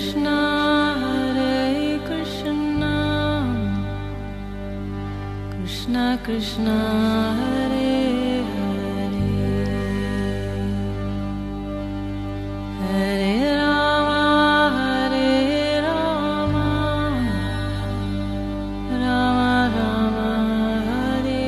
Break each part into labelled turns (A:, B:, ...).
A: Krishna Hare Krishna Krishna Krishna Hare Hare Hare Rama Rama Rama Hare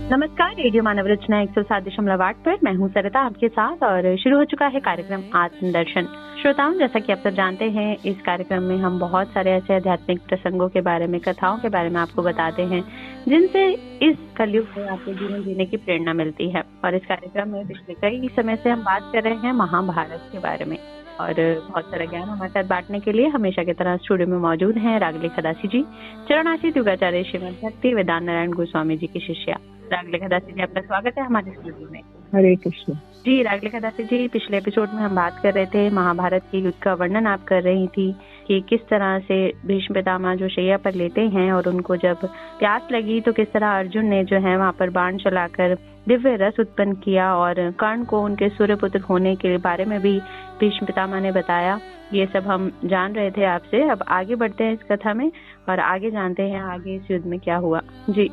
B: नमस्कार, radio मानव रचना 107.8 पर मैं हूं सरिता आपके साथ और शुरू हो चुका है कार्यक्रम आत्मदर्शन। श्रोताओं, जैसा कि आप सब जानते हैं, इस कार्यक्रम में हम बहुत सारे ऐसे आध्यात्मिक प्रसंगों के बारे में, कथाओं के बारे में आपको बताते हैं जिनसे इस कलयुग में आपको जीवन जीने की प्रेरणा मिलती है। और इस कार्यक्रम में पिछले कई समय से हम बात कर रहे हैं महाभारत के बारे में और बहुत सारा ज्ञान हमारे साथ बांटने के लिए हमेशा की तरह स्टूडियो में मौजूद हैं रागलेखा दासी जी, चरणासी युगाचार्य श्रीमद भक्ति वेदांत नारायण गोस्वामी जी की शिष्या रागलेखा दासी जी। आपका स्वागत है हमारे स्टूडियो में।
C: हरे कृष्ण
B: जी। रागलेखा दासी जी, पिछले एपिसोड में हम बात कर रहे थे, महाभारत के युद्ध का वर्णन आप कर रही थी कि किस तरह से भीष्म पितामह जो शैया पर लेटे हैं और उनको जब प्यास लगी तो किस तरह अर्जुन ने जो है वहां पर बाण चलाकर दिव्य रस उत्पन्न किया और कर्ण को उनके सूर्यपुत्र होने के बारे में भी भीष्म पितामह ने बताया। ये सब हम जान रहे थे आपसे। अब आगे बढ़ते हैं इस कथा में और आगे जानते हैं आगे इस युद्ध में क्या हुआ। जी।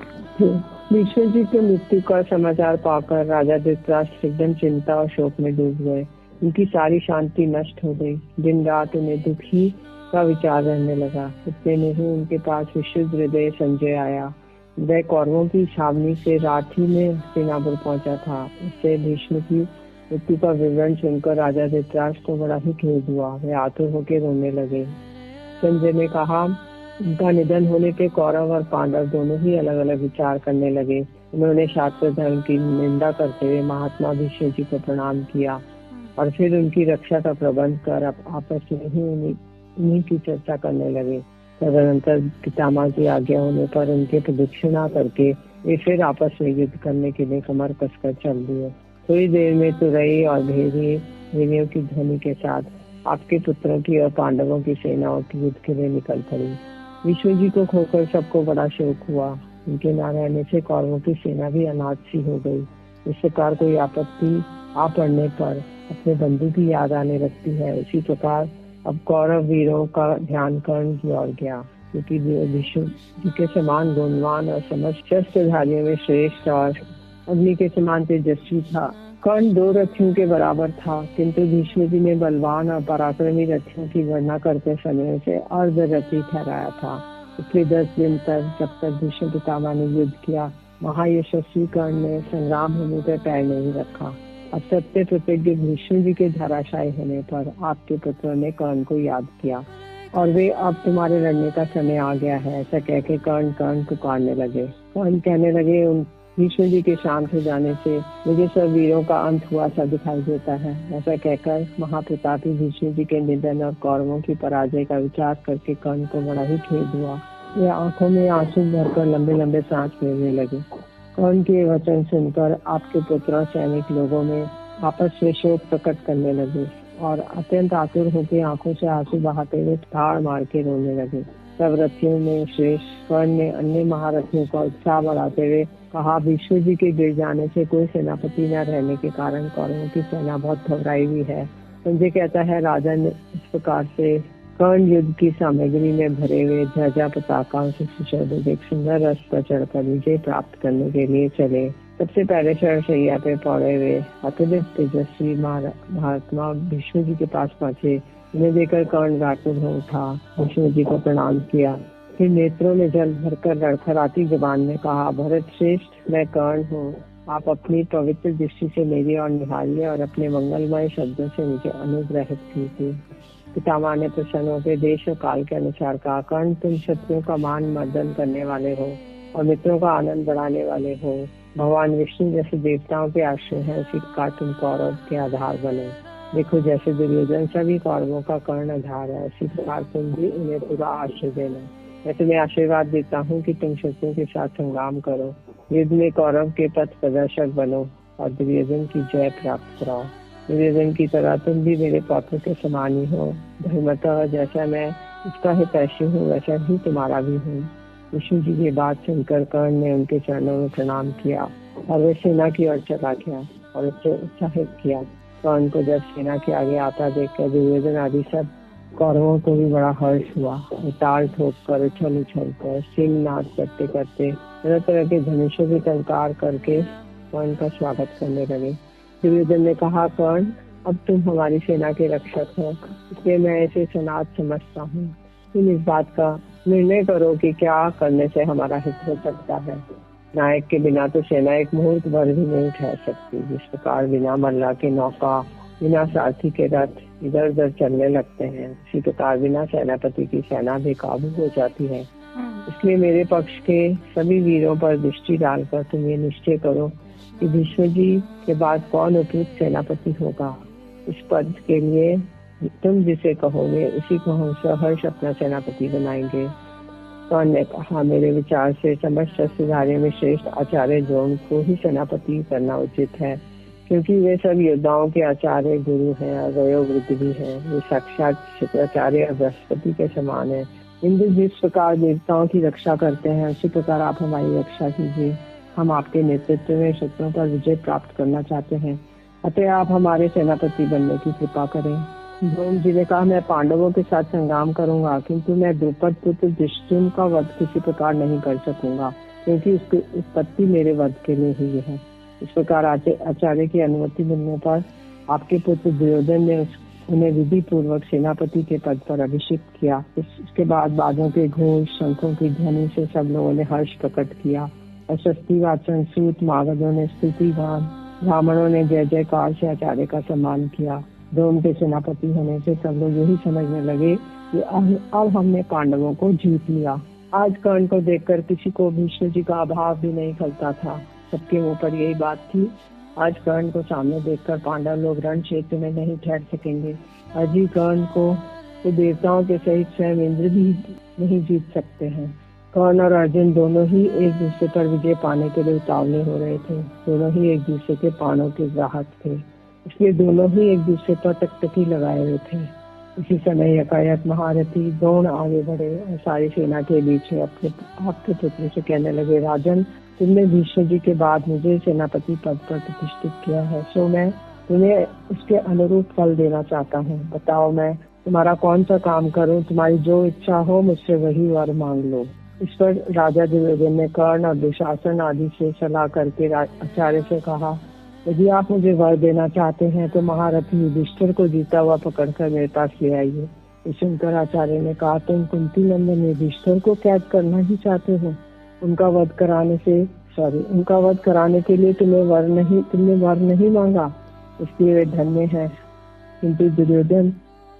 C: भीष्म जी के मृत्यु का समाचार पाकर राजा धृतराष्ट्र एकदम चिंता और शोक में डूब गए। उनकी सारी शांति नष्ट हो गई। दिन रात उन्हें दुखी का विचार रहने लगा। इतने में ही उनके पास विशुद्ध हृदय संजय आया। वह कौरवों की छावनी से राठी में हस्तिनापुर पहुंचा था। उससे भीष्म की मृत्यु का विवरण सुनकर राजा धृतराष्ट्र को बड़ा ही खेद हुआ। वे आतुर होकर रोने लगे। संजय ने कहा, उनका निधन होने पे कौरव और पांडव दोनों ही अलग अलग विचार करने लगे। उन्होंने शास्त्र धर्म की निंदा करते हुए महात्मा भीष्म जी को प्रणाम किया और फिर उनकी रक्षा का प्रबंध कर आपस में ही उन्हीं की चर्चा करने लगे। तदनंतर पितामह की आज्ञा होने पर उनके प्रदक्षिणा करके वे फिर आपस में युद्ध करने के लिए कमर कसकर चल दिए। थोड़ी देर में तुरई और भेड़ियों की ध्वनि के साथ आपके पुत्रों की और पांडवों की सेनाओं की युद्ध के लिए निकल पड़ी। भीष्म जी को खोकर सबको बड़ा शोक हुआ। उनके न रहने से कौरवों की सेना भी अनाथ सी हो गई। इस प्रकार कोई आपत्ति आ पड़ने पर अपने बंधु की याद आने लगती है। उसी प्रकार अब कौरव वीरों का ध्यान कर्ण की ओर गया, क्योंकि भीष्म जी के समान गुणवान और समस्त शस्त्रधारियों में श्रेष्ठ और अग्नि के समान तेजस्वी था। कर्ण 2 रथियों के बराबर था, किंतु भीष्म जी ने बलवान और पराक्रमी रथियों की गणना करते समय उसे अर्धरथी ठहराया था। पिछले 10 दिन तक जब तक भीष्म पितामह ने युद्ध किया, महायशस्वी कर्ण ने संग्राम भूमि पर पैर नहीं रखा। अब सत्य प्रतिज्ञ भीष्म जी के धराशायी होने पर आपके पुत्रों ने कर्ण को याद किया और वे अब तुम्हारे लड़ने का समय आ गया है, ऐसा कहकर कर्ण पुकारने लगे। कर्ण कहने लगे, भीष्म जी के शांत हो जाने से मुझे सब वीरों का अंत हुआ सा दिखाई देता है। ऐसा कहकर महाप्रतापी भीष्म जी के निधन और कौरवों की पराजय का विचार करके कर्ण को बड़ा ही खेद हुआ। वे आंखों में आंसू भरकर लंबे लंबे सांस लेने लगे। कर्ण के वचन सुनकर आपके पुत्र और सैनिक लोगों में आपस में शोक प्रकट करने लगे और अत्यंत आतुर होकर आंखों से आंसू बहाते हुए ठाड़ मार के रोने लगे। सब रथियों में श्रेष्ठ कर्ण ने अन्य महारथियों का उत्साह बढ़ाते हुए कहा, भीष्म जी के गिर जाने से कोई सेनापति न रहने के कारण कौरवों की सेना बहुत घबराई हुई है। संजय कहता है, राजा ने इस प्रकार से कर्ण युद्ध की सामग्री में भरे हुए ध्वजा पताकाओं से सुशोभित एक सुंदर रथ पर चढ़कर विजय प्राप्त करने के लिए चले। सबसे पहले शैया पे पड़े हुए अत्यधिक तेजस्वी महात्मा भीष्म जी के पास पहुंचे। उन्हें देखकर कर्ण व्याकुल हो उठा, भीष्म जी को प्रणाम किया। फिर नेत्रों में जल भरकर लड़खड़ाती जुबान में कहा, भरत श्रेष्ठ, मैं कर्ण हूँ। आप अपनी पवित्र दृष्टि से मेरी ओर निहारिए और अपने मंगलमय शब्दों से मुझे अनुग्रहित कीजिए। पितामह ने प्रसन्न होकर देश और काल के अनुसार कहा, कर्ण, तुम शत्रुओं का मान मर्दन करने वाले हो और मित्रों का आनंद बढ़ाने वाले हो। भगवान विष्णु जैसे देवताओं के आश्रय है, उसी प्रकार तुम कौरव के आधार बने। देखो, जैसे दुर्योधन सभी कौरवों का कर्ण आधार है, उसी प्रकार तुम भी उन्हें पूरा आश्रय देना। मैं तुम्हें आशीर्वाद देता हूँ कि तुम शत्रुओं के साथ संग्राम करो, युद्ध में कौरव के पथ प्रदर्शक बनो और दुर्योधन की जय प्राप्त कराओ। दुर्योधन की तरह तुम भी मेरे पौत्र के समान ही हो। धर्मतः जैसा मैं उसका हितैषी हूँ, वैसा ही तुम्हारा भी हूँ। विष्णु जी की बात सुनकर कर्ण ने उनके चरणों में प्रणाम किया और वे सेना की ओर चला गया और उसे उत्साहित किया। कर्ण को जब सेना के आगे आता देखकर दुर्योधन आदि सब कौरवों को भी बड़ा हर्ष हुआ। वे ताल ठोककर उछल कर सिंह नाच करते करते तरह तरह के धनुषों की टंकार करके कर्ण का स्वागत करने लगे। दुर्योधन ने कहा, कर्ण, अब तुम हमारी सेना के रक्षक हो, इसलिए मैं इसे सनात समझता हूँ। तुम इस बात का निर्णय करो कि क्या करने से हमारा हित हो सकता है। नायक के बिना तो सेना एक मुहूर्त भर भी नहीं ठहर सकती। जिस प्रकार बिना मल्ला के नौका, बिना सारथी के रथ इधर उधर चलने लगते हैं, उसी प्रकार बिना सेनापति की सेना बेकाबू हो जाती है। इसलिए मेरे पक्ष के सभी वीरों पर दृष्टि डालकर तुम ये निश्चय करो कि भीष्म जी के बाद कौन उपयुक्त सेनापति होगा। इस पद के लिए तुम जिसे कहोगे उसी को हम सहर्ष अपना सेनापति बनाएंगे। कर्ण ने कहा, मेरे विचार से समस्त शस्त्रधारियों में श्रेष्ठ आचार्य द्रोण को ही सेनापति करना उचित है, क्योंकि वे सब योद्धाओं के आचार्य गुरु हैं और वयोवृद्ध भी हैं। वे साक्षात शुक्राचार्य और बृहस्पति के समान है। इंद्र जिस प्रकार देवताओं की रक्षा करते हैं, उसी प्रकार आप हमारी रक्षा कीजिए। हम आपके नेतृत्व में शत्रुओं पर विजय प्राप्त करना चाहते हैं, अतः आप हमारे सेनापति बनने की कृपा करें। द्रोण जी ने कहा, मैं पांडवों के साथ संग्राम करूंगा, किंतु मैं द्रुपद पुत्र दुष्टुम्न का वध किसी प्रकार नहीं कर सकूंगा, क्योंकि उसकी उत्पत्ति मेरे वध के लिए हुई है। इस प्रकार आचार्य की अनुमति मिलने पर आपके पुत्र दुर्योधन ने उन्हें विधि पूर्वक सेनापति के पद पर अभिषिक्त किया। इसके बाद बाजों के घोष, शंखों की ध्वनि से सब लोगों ने हर्ष प्रकट किया और शस्त्री वाचन, सूत मागधों ने स्तुति गान, ब्राह्मणों ने जय जयकार से आचार्य का सम्मान किया। द्रोण के सेनापति होने से सब लोग यही समझने लगे कि अब हमने पांडवों को जीत लिया। आज कर्ण को देखकर किसी को भीष्म जी का अभाव भी नहीं खलता था। सबके मुंह पर यही बात थी। आज कर्ण को सामने देखकर पांडव लोग रण क्षेत्र में नहीं ठहर सकेंगे। अजी कर्ण को तो देवताओं के सहित स्वयं इंद्र भी नहीं जीत सकते हैं। कर्ण और अर्जुन दोनों ही एक दूसरे पर विजय पाने के लिए उतावले हो रहे थे। दोनों ही एक दूसरे के प्राणों के ग्राहक थे, इसलिए दोनों ही एक दूसरे पर टकटकी लगाए हुए थे। इसी समय यकायक महारथी द्रोण आगे बढ़े और सारी सेना के बीच में अपने आपके पुत्र से कहने लगे, राजन, तुमने भीष्म जी के बाद मुझे सेनापति पद पर प्रतिष्ठित किया है, सो मैं तुम्हें उसके अनुरूप फल देना चाहता हूँ। बताओ मैं तुम्हारा कौन सा काम करूँ, तुम्हारी जो इच्छा हो मुझसे वही वर मांग लो। इस पर राजा दुर्योधन ने कर्ण और दुशासन आदि से सलाह करके आचार्य से कहा, यदि आप मुझे वर देना चाहते हैं तो महारथी युधिष्ठिर को जीता हुआ पकड़कर मेरे पास ले आइए। सुनकर आचार्य ने कहा, तुम कुंती नंदन युधिष्ठिर को कैद करना ही चाहते हो? उनका वध कराने के लिए तुमने वर नहीं मांगा, इसलिए वे धन्य है। किंतु दुर्योधन,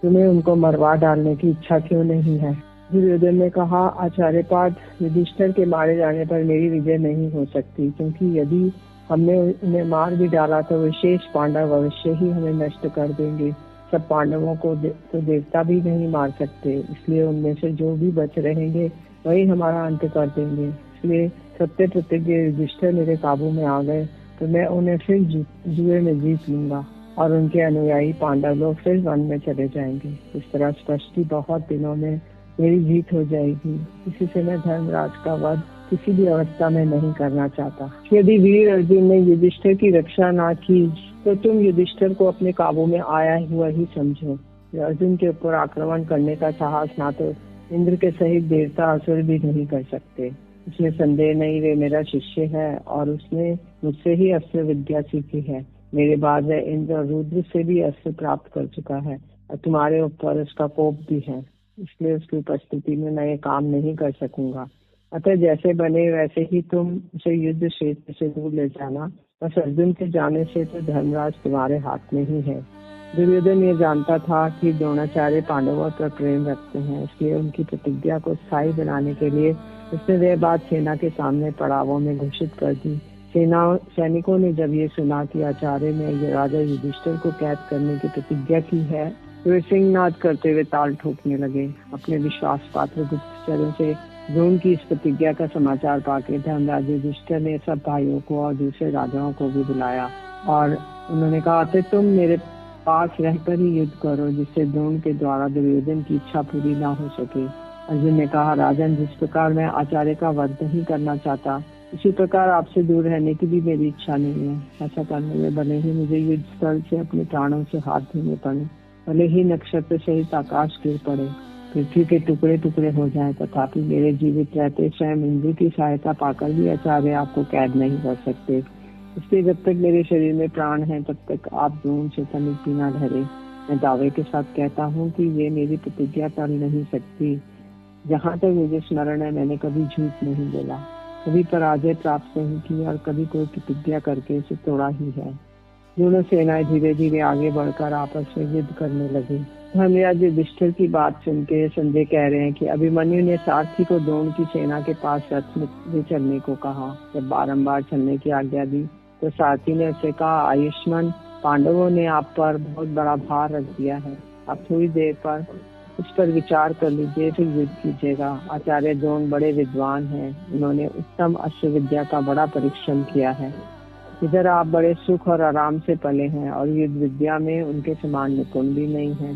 C: तुम्हें उनको मरवा डालने की इच्छा क्यों नहीं है? दुर्योधन ने कहा, आचार्य पाद, युधिष्ठिर के मारे जाने पर मेरी विजय नहीं हो सकती, क्योंकि यदि हमने उन्हें मार भी डाला तो विशेष पांडव अवश्य ही हमें नष्ट कर देंगे। सब पांडवों को तो देवता भी नहीं मार सकते, इसलिए उनमें से जो भी बच रहेंगे वही हमारा अंत कर देंगे। इसलिए सत्य प्रतिज्ञ युधिष्ठिर मेरे काबू में आ गए तो मैं उन्हें फिर जुए में जीत लूंगा और उनके अनुयायी पांडव लोग फिर वन में चले जाएंगे। इस तरह स्पष्ट ही बहुत दिनों में मेरी जीत हो जाएगी। इसी से मैं धर्मराज का वध किसी भी अवस्था में नहीं करना चाहता। यदि वीर अर्जुन ने युधिष्ठिर की रक्षा ना की तो तुम युधिष्ठिर को अपने काबू में आया हुआ ही समझो। अर्जुन के ऊपर आक्रमण करने का साहस ना तो इंद्र के सहित देवता असुर भी नहीं कर सकते। इसमें संदेह नहीं, वे मेरा शिष्य है और उसने मुझसे ही अस्त्र विद्या सीखी है। मेरे बाद वह इंद्र और रुद्र से भी अस्त्र प्राप्त कर चुका है और तुम्हारे ऊपर उसका कोप भी है, इसलिए उसकी उपस्थिति में मैं ये काम नहीं कर सकूंगा। अतः जैसे बने वैसे ही तुम उसे युद्ध क्षेत्र से दूर ले जाना। बस अर्जुन के जाने से तो धर्मराज तुम्हारे हाथ में ही है। दुर्योधन ये जानता था कि द्रोणाचार्य पांडवों पर प्रेम रखते हैं, इसलिए उनकी प्रतिज्ञा को स्थायी बनाने के लिए उसने वह बात सेना के सामने पड़ावों में घोषित कर दी। सैनिकों ने जब ये सुना कि आचार्य ने राजा युधिष्ठिर को कैद करने की प्रतिज्ञा की है, वे सिंहनाद करते हुए ताल ठोकने लगे। अपने विश्वास पात्र गुप्तचरों से द्रोण की इस प्रतिज्ञा का समाचार पाके धर्मराज युधिष्ठिर ने सब भाइयों को और दूसरे राजाओं को भी बुलाया और उन्होंने कहा, तुम मेरे पास रहकर ही युद्ध करो, जिससे द्रोण के द्वारा दुर्योधन की इच्छा पूरी ना हो सके। अर्जुन ने कहा, राजन, जिस प्रकार मैं आचार्य का वध नहीं करना चाहता, इसी प्रकार आपसे दूर रहने की भी मेरी इच्छा नहीं है। ऐसा करने में भले ही मुझे युद्ध स्थल से अपने प्राणों से हाथ धोने पड़े, भले ही नक्षत्र सहित आकाश गिर पड़े, पृथ्वी के टुकड़े टुकड़े हो जाए, तथापि मेरे जीवित रहते स्वयं इंद्र की सहायता पाकर भी आचार्य आपको कैद नहीं कर सकते। इसलिए जब तक मेरे शरीर में प्राण है तब तक आप द्रोण से तनिक भी न डरे। मैं दावे के साथ कहता हूँ कि ये मेरी प्रतिज्ञा टल नहीं सकती। जहाँ तक मुझे स्मरण है मैंने कभी झूठ नहीं बोला, कभी पराजय प्राप्त नहीं की और कभी कोई प्रतिज्ञा करके इसे तोड़ा ही है। दोनों सेनाएं धीरे धीरे आगे बढ़कर आपस में युद्ध करने लगी। धर्मराज युधिष्ठिर की बात सुन के संजय कह रहे हैं कि अभिमन्यु ने सारथी को द्रोण की सेना के पास रथ में ले चलने को कहा। जब बारंबार चलने की आज्ञा दी तो सारथी ने उससे कहा, आयुष्मान, पांडवों ने आप पर बहुत बड़ा भार रख दिया है, आप थोड़ी देर पर इस पर विचार कर लीजिए, फिर युद्ध कीजिएगा। आचार्य द्रोण बड़े विद्वान हैं, उन्होंने उत्तम अस्त्र विद्या का बड़ा परिश्रम किया है। इधर आप बड़े सुख और आराम से पले हैं और युद्ध विद्या में उनके समान निपुण भी नहीं है।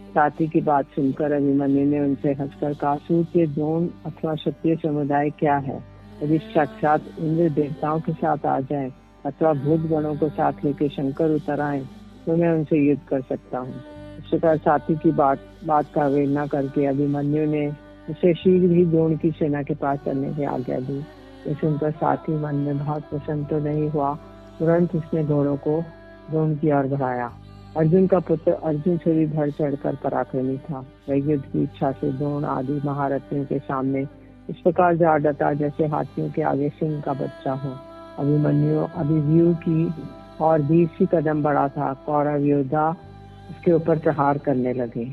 C: साथी की बात सुनकर अभिमन्यु ने उनसे हंसकर कहा, सूर्य द्रोण अथवा क्षत्रिय समुदाय क्या है? यदि साक्षात इंद्र देवताओं के साथ आ जाए अथवा भूत गणों को साथ लेके शंकर उतर आए तो मैं उनसे युद्ध कर सकता हूँ। इस प्रकार साथी की बात का अवहेलना करके अभिमन्यु ने उसे शीघ्र ही द्रोण की सेना के पास चलने की आज्ञा दी। ये सुनकर साथी मन में बहुत प्रसन्न तो नहीं हुआ, तुरंत उसने घोड़ों को द्रोण की ओर बढ़ाया। अर्जुन का पुत्र अर्जुन से भी बढ़ चढ़कर पराक्रमी था। वह युद्ध की इच्छा से द्रोण आदि महारथियों के सामने इस प्रकार जा डटा जैसे हाथियों के आगे सिंह का बच्चा हो। अभिमन्यु अभिव्यूह की और 20 कदम बढ़ा था। कौरव योद्धा उसके ऊपर प्रहार करने लगे।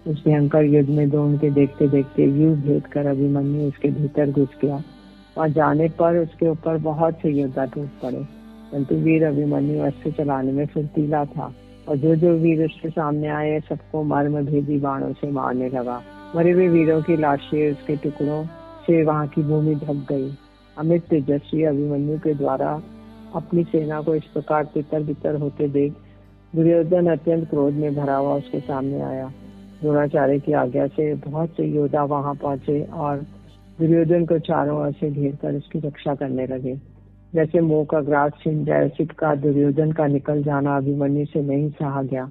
C: उस भयंकर युद्ध में द्रोण के देखते देखते व्यूह भेद कर अभिमन्यु उसके भीतर घुस गया। वहां जाने पर उसके ऊपर बहुत से योद्धा टूट पड़े, परंतु वीर अभिमन्यु अस्त्र चलाने में फुर्तीला था और जो जो वीर उसके सामने आए सबको मर्म भेदी बाणों से मारने लगा। मरे हुए वीरों की लाशें उसके टुकड़ों से वहां की भूमि ढक गई। अमित तेजस्वी अभिमन्यु के द्वारा अपनी सेना को इस प्रकार तितर बितर होते देख दुर्योधन अत्यंत क्रोध में भरा हुआ उसके सामने आया। द्रोणाचार्य की आज्ञा से बहुत से योद्धा वहां पहुंचे और दुर्योधन को चारों ओर से घेर कर उसकी रक्षा करने लगे। जैसे मोह का ग्रास छिन जाए उसी का दुर्योधन का निकल जाना अभिमन्यु से नहीं सहा गया।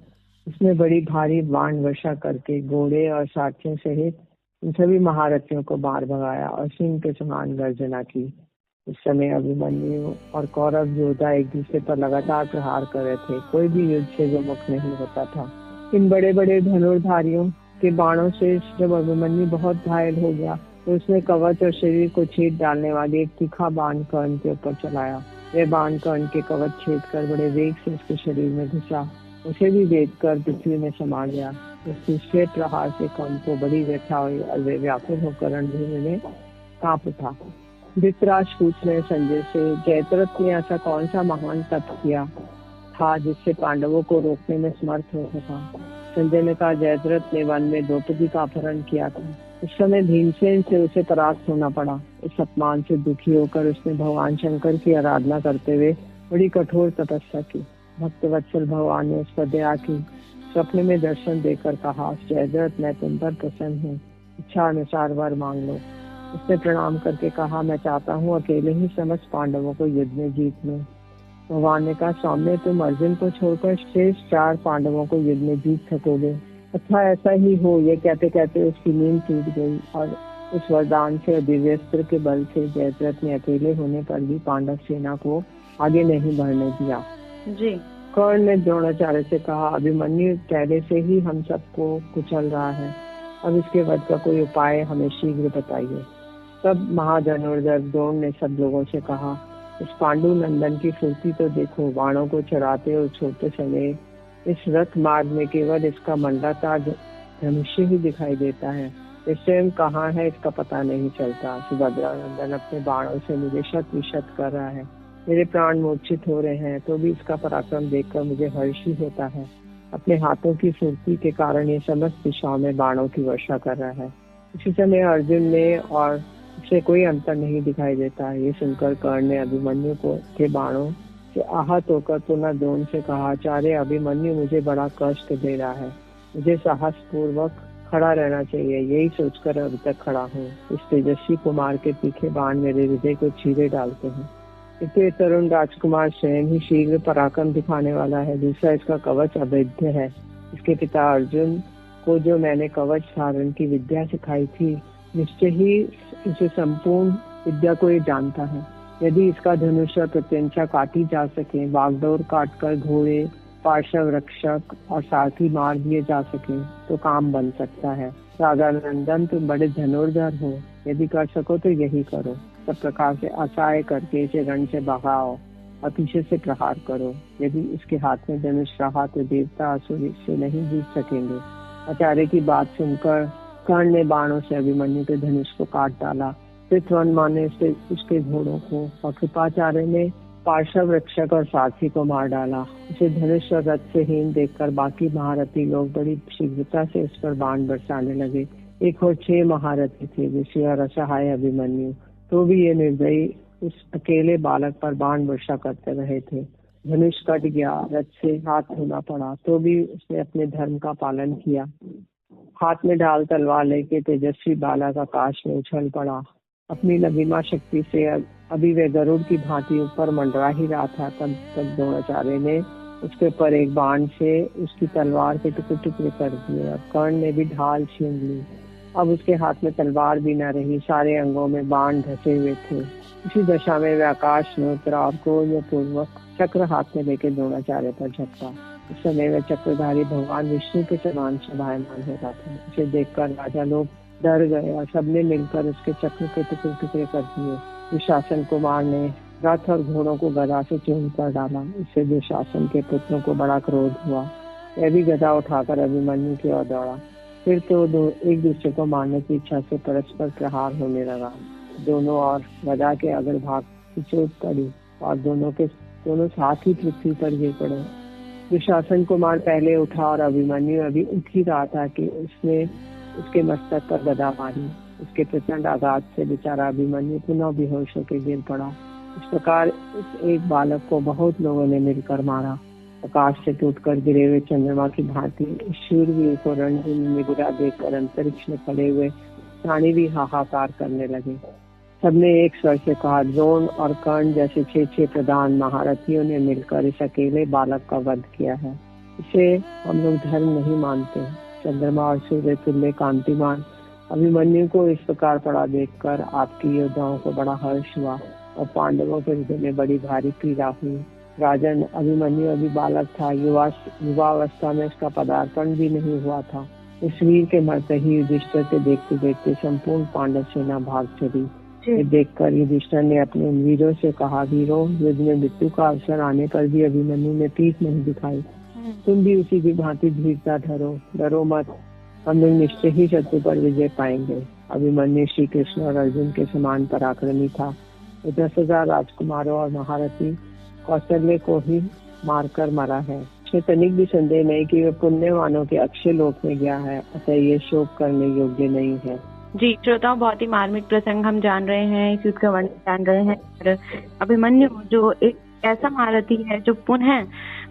C: उसने बड़ी भारी बाण वर्षा करके घोड़े और साथियों सहित उन सभी महारथियों को मार भगाया और सिंह के समान गर्जना की। इस समय अभिमन्यु और कौरव योद्धा एक दूसरे पर लगातार प्रहार कर रहे थे। कोई भी युद्ध से विमुख नहीं होता था। इन बड़े बड़े धनुर्धारियों के बाणों से जब अभिमन्यु बहुत घायल हो गया तो उसने कवच और शरीर को छेद डालने वाली एक तीखा बाण कर्ण के ऊपर चलाया। यह बाण कर्ण के कवच छेद कर बड़े वेग से उसके शरीर में घुसा, उसे भी वेद कर पृथ्वी में समा गया। उस दूसरे प्रहार से कर्ण को बड़ी व्यथा हुई और वे व्याकुल होकर रणभूमि में कांप उठा। धृतराष्ट्र पूछ रहे संजय से, जयद्रथ ने ऐसा कौन सा महान तप किया था जिससे पांडवों को रोकने में समर्थ हो सका? संजय ने कहा, जयद्रथ ने वन में द्रौपदी का अपहरण किया था। उस समय भीमसेन से उसे परास्त होना पड़ा। इस अपमान से दुखी होकर उसने भगवान शंकर की आराधना करते हुए बड़ी कठोर तपस्या की। भक्त वत्सल भगवान ने उस पर दया की, स्वप्न में दर्शन देकर कहा, जयद्रथ मैं तुम पर प्रसन्न हूँ, इच्छा अनुसार वर मांग लो। उसने प्रणाम करके कहा, मैं चाहता हूँ अकेले ही समस्त पांडवों को युद्ध में जीत लूं। भगवान ने कहा, सौम्य तुम अर्जुन को छोड़कर शेष 4 पांडवों को युद्ध में जीत सकोगे। अच्छा ऐसा ही हो। ये कहते कहते उसकी नींद टूट गई और उस वरदान से दिव्यास्त्र के बल से जयद्रथ ने अकेले होने पर भी पांडव सेना को आगे नहीं बढ़ने दिया।
B: जी।
C: कर्ण ने द्रोणाचार्य से कहा, अभिमन्यु पहले से ही हम सबको कुचल रहा है, अब इसके वध का कोई उपाय हमें शीघ्र बताइए। तब महाधनुर्धर द्रोण ने सब लोगों से कहा, इस पांडु नंदन की फुर्ती तो देखो, बाणों को चढ़ाते और छोटे समय इस रथ मार्ग में केवल इसका मंडाता धनुष्य ही दिखाई देता है। ये स्वयं कहाँ है इसका पता नहीं चलता। सुभद्रा नंदन अपने बाणों से मुझे शत विशत कर रहा है, मेरे प्राण मूर्छित हो रहे हैं, तो भी इसका पराक्रम देखकर मुझे हर्ष ही होता है। अपने हाथों की फुर्ती के कारण ये समस्त दिशाओं में बाणों की वर्षा कर रहा है। इसी समय अर्जुन ने और उसे कोई अंतर नहीं दिखाई देता। ये सुनकर कर्ण ने अभिमन्यु को के बाणों से आहत होकर पुनः द्रोण से कहा, आचार्य अभिमन्यु मुझे बड़ा कष्ट दे रहा है, मुझे साहस पूर्वक खड़ा रहना चाहिए, यही सोचकर अभी तक खड़ा हूँ। इस तेजस्वी कुमार के तीखे बाण मेरे हृदय को चीरे डालते हैं। इतने तरुण राजकुमार स्वयं ही शीघ्र पराक्रम दिखाने वाला है। दूसरा, इसका कवच अभेद्य है। इसके पिता अर्जुन को जो मैंने कवच धारण की विद्या सिखाई थी, निश्चय ही इसे संपूर्ण विद्या को ये जानता है। यदि इसका धनुष और प्रत्यंचा काटी जा सके, बागडोर काटकर घोड़े, पार्श्व रक्षक और सारथी मार दिए जा सके, तो काम बन सकता है। राजा नंदन, तुम बड़े धनुर्धर हो, यदि कर सको तो यही करो। सब प्रकार से असहाय करके इसे रण से भगाओ और पीछे से प्रहार करो। यदि इसके हाथ में धनुष रहा तो देवता असुर इससे नहीं जीत सकेंगे। आचार्य की बात सुनकर कर्ण ने बाणों से अभिमन्यु के धनुष को काट डाला। फिर त्वन्मा ने उसके घोड़ों को और कृपाचार्य ने पार्श्व रक्षक और सारथी को मार डाला। उसे धनुष और रथ से हीन देखकर बाकी महारथी लोग बड़ी शीघ्रता से उस पर बाण बरसाने लगे। एक और 6 महारथी थे, विषय और असहाय अभिमन्यु, तो भी ये निर्दयी उस अकेले बालक पर बाण वर्षा करते रहे थे। धनुष कट गया, रथ से हाथ धोना पड़ा, तो भी उसने अपने धर्म का पालन किया। हाथ में ढाल तलवार लेके तेजस्वी बालक आकाश में उछल पड़ा। अपनी लघिमा शक्ति से अभी वे गरुड़ की भांति ऊपर मंडरा ही रहा था, तब तक द्रोणाचार्य ने उसके ऊपर एक बाण से उसकी तलवार के टुकड़े टुकड़े कर दिए और कर्ण ने भी ढाल छीन ली। अब उसके हाथ में तलवार भी न रही, सारे अंगों में बाण धसे हुए थे। इसी दशा में वे आकाश में उतरा और क्रोधपूर्वक चक्र हाथ में लेकर द्रोणाचार्य पर झपटा। उस समय वह चक्रधारी भगवान विष्णु के समान शोभायमान होता था। उसे देखकर राजा लोग डर गए और सबने मिलकर उसके चक्र के टुकड़े टुकड़े कर दिए। दुशासन कुमार ने रथ और घोड़ों को गदा से चूर्ण कर डाला। इससे दुशासन के पुत्रों को बड़ा क्रोध हुआ। वह भी गदा उठाकर अभिमन्यु की ओर दौड़ा। फिर तो एक दूसरे को मारने की इच्छा से परस्पर प्रहार होने लगा। दोनों और गदा के अग्रभाग की चोट पड़ी और दोनों साथ ही पृथ्वी पर गिर पड़े। दुशासन कुमार पहले उठा और अभिमन्यु अभी उठ ही रहा था कि उसने उसके मस्तक पर गदा मारी। उसके प्रचंड आघात से बेचारा अभिमन्यु पुनः बेहोश होकर गिर पड़ा। इस प्रकार इस एक बालक को बहुत लोगों ने मिलकर मारा। आकाश से टूटकर गिरे हुए चंद्रमा की भांति इस शूरवीर को रणभूमि में गिरा देखकर अंतरिक्ष में खड़े हुए प्राणी भी हाहाकार करने लगे। सबने एक स्वर से कहा, द्रोण और कर्ण जैसे 6 प्रधान महारथियों ने मिलकर इस अकेले बालक का वध किया है। इसे हम लोग धर्म नहीं मानते। चंद्रमा और सूर्य तुल्य कांतिमान अभिमन्यु को इस प्रकार पड़ा देखकर आपकी योद्धाओं को बड़ा हर्ष हुआ और पांडवों के हृदय में बड़ी भारी पीड़ा हुई। राजन, अभिमन्यु अभी बालक था, युवावस्था में उसका पदार्पण भी नहीं हुआ था। इस वीर के मरते ही युधिष्ठिर के देखते देखते संपूर्ण पांडव सेना भाग चली। ये देखकर युधिष्ठिर ने अपने वीरों से कहा, वीरों, युद्ध में मृत्यु का अवसर आने पर भी अभिमन्यु ने पीठ नहीं दिखाई। तुम भी उसी की भांति धीरता धरो, डरो मत। हम लोग निश्चय ही शत्रु पर विजय पाएंगे। अभिमन्यु श्री कृष्ण और अर्जुन के समान पराक्रमी था। 10,000 राजकुमारों और महारथी कौशल्य को ही मारकर मरा है। इसमें तनिक भी संदेह नहीं कि वह पुण्यवानों के अक्षय लोक में गया है, अतः ये शोक करने योग्य नहीं है।
B: जी श्रोताओं, बहुत ही मार्मिक प्रसंग हम जान रहे हैं, इस युद्ध का वर्णन जान रहे हैं। और अभिमन्यु जो एक ऐसा महारथी है जो पुनः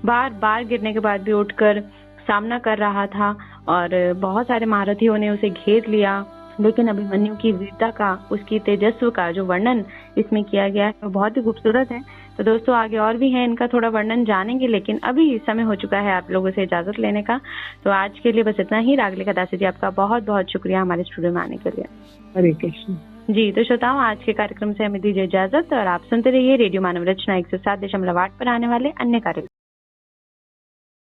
B: बार बार गिरने के बाद भी उठकर सामना कर रहा था और बहुत सारे महारथियों ने उसे घेर लिया, लेकिन अभिमन्यु की वीरता का, उसकी तेजस्व का जो वर्णन इसमें किया गया है वो बहुत ही खूबसूरत है। तो दोस्तों आगे और भी है, इनका थोड़ा वर्णन जानेंगे, लेकिन अभी समय हो चुका है आप लोगों से इजाजत लेने का। तो आज के लिए बस इतना ही। रागलिका दासी जी, आपका बहुत बहुत शुक्रिया हमारे स्टूडियो में आने के लिए।
C: हरे कृष्ण।
B: जी तो श्रोताओं, आज के कार्यक्रम से हमें दीजिए इजाजत और आप सुनते रहिए रेडियो मानव रचना 107.8 पर आने वाले अन्य कार्यक्रम।